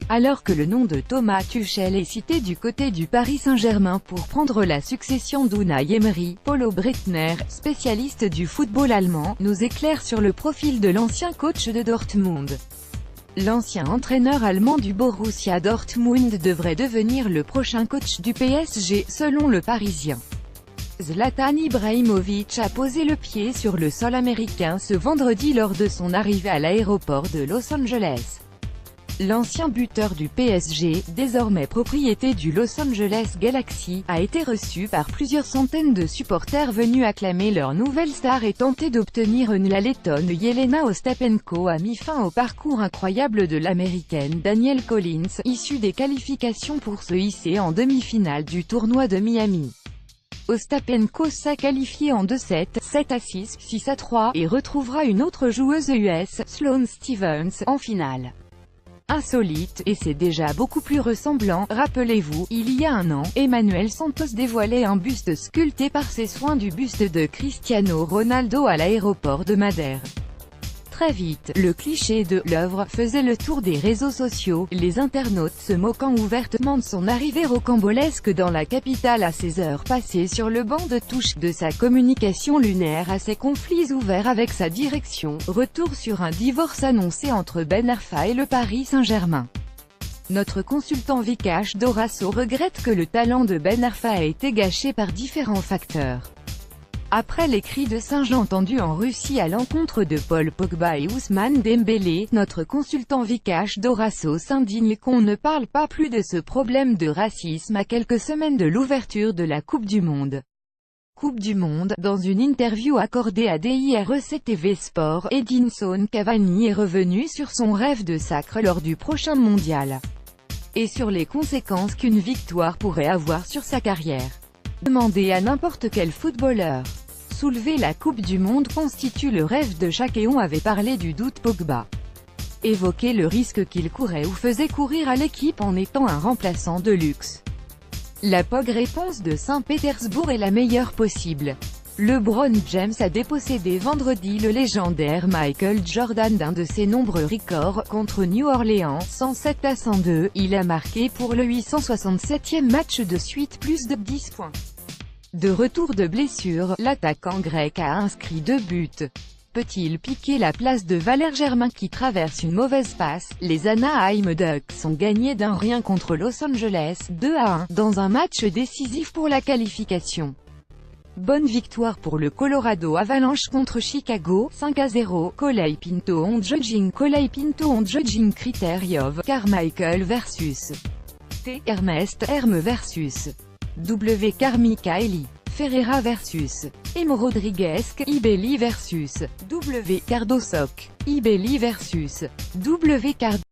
Alors que le nom de Thomas Tuchel est cité du côté du Paris Saint-Germain pour prendre la succession d'Unai Emery, Paulo Breitner, spécialiste du football allemand, nous éclaire sur le profil de l'ancien coach de Dortmund. L'ancien entraîneur allemand du Borussia Dortmund devrait devenir le prochain coach du PSG, selon le Parisien. Zlatan Ibrahimovic a posé le pied sur le sol américain ce vendredi lors de son arrivée à l'aéroport de Los Angeles. L'ancien buteur du PSG, désormais propriété du Los Angeles Galaxy, a été reçu par plusieurs centaines de supporters venus acclamer leur nouvelle star et tenter d'obtenir la Lettonne Jelena Ostapenko a mis fin au parcours incroyable de l'américaine Danielle Collins, issue des qualifications pour se hisser en demi-finale du tournoi de Miami. Ostapenko s'est qualifiée en 2-7, 7-6, 6-3, et retrouvera une autre joueuse US, Sloane Stevens, en finale. Insolite, et c'est déjà beaucoup plus ressemblant. Rappelez-vous, il y a un an, Emmanuel Santos dévoilait un buste sculpté par ses soins du buste de Cristiano Ronaldo à l'aéroport de Madère. Très vite, le cliché de « l'œuvre » faisait le tour des réseaux sociaux, les internautes se moquant ouvertement de son arrivée rocambolesque dans la capitale à ses heures passées sur le banc de touche, de sa communication lunaire à ses conflits ouverts avec sa direction, retour sur un divorce annoncé entre Ben Arfa et le Paris Saint-Germain. Notre consultant Vikash Dorasso regrette que le talent de Ben Arfa a été gâché par différents facteurs. Après les cris de singe entendus en Russie à l'encontre de Paul Pogba et Ousmane Dembélé, notre consultant Vikash Dorasso s'indigne qu'on ne parle pas plus de ce problème de racisme à quelques semaines de l'ouverture de la Coupe du Monde. Coupe du Monde, dans une interview accordée à DIREC TV Sport, Edinson Cavani est revenu sur son rêve de sacre lors du prochain mondial. Et sur les conséquences qu'une victoire pourrait avoir sur sa carrière. Demandez à n'importe quel footballeur. Soulever la Coupe du Monde constitue le rêve de chacun et on avait parlé du doute Pogba. Évoquer le risque qu'il courait ou faisait courir à l'équipe en étant un remplaçant de luxe. La POG réponse de Saint-Pétersbourg est la meilleure possible. LeBron James a dépossédé vendredi le légendaire Michael Jordan d'un de ses nombreux records, contre New Orleans, 107-102, il a marqué pour le 867e match de suite plus de 10 points. De retour de blessure, l'attaquant grec a inscrit 2 buts. Peut-il piquer la place de Valère Germain qui traverse une mauvaise passe? Les Anaheim Ducks ont gagné d'1-rien contre Los Angeles, 2-1, dans un match décisif pour la qualification. Bonne victoire pour le Colorado Avalanche contre Chicago, 5-0, Kolei Pinto on judging Kriteriov, Carmichael vs. T. Ernest Herme vs. W. Carmichaeli, Ferreira vs. Emo Rodriguez, Ibelli vs. W. Cardosoc, Ibelli vs. W. Cardosoc.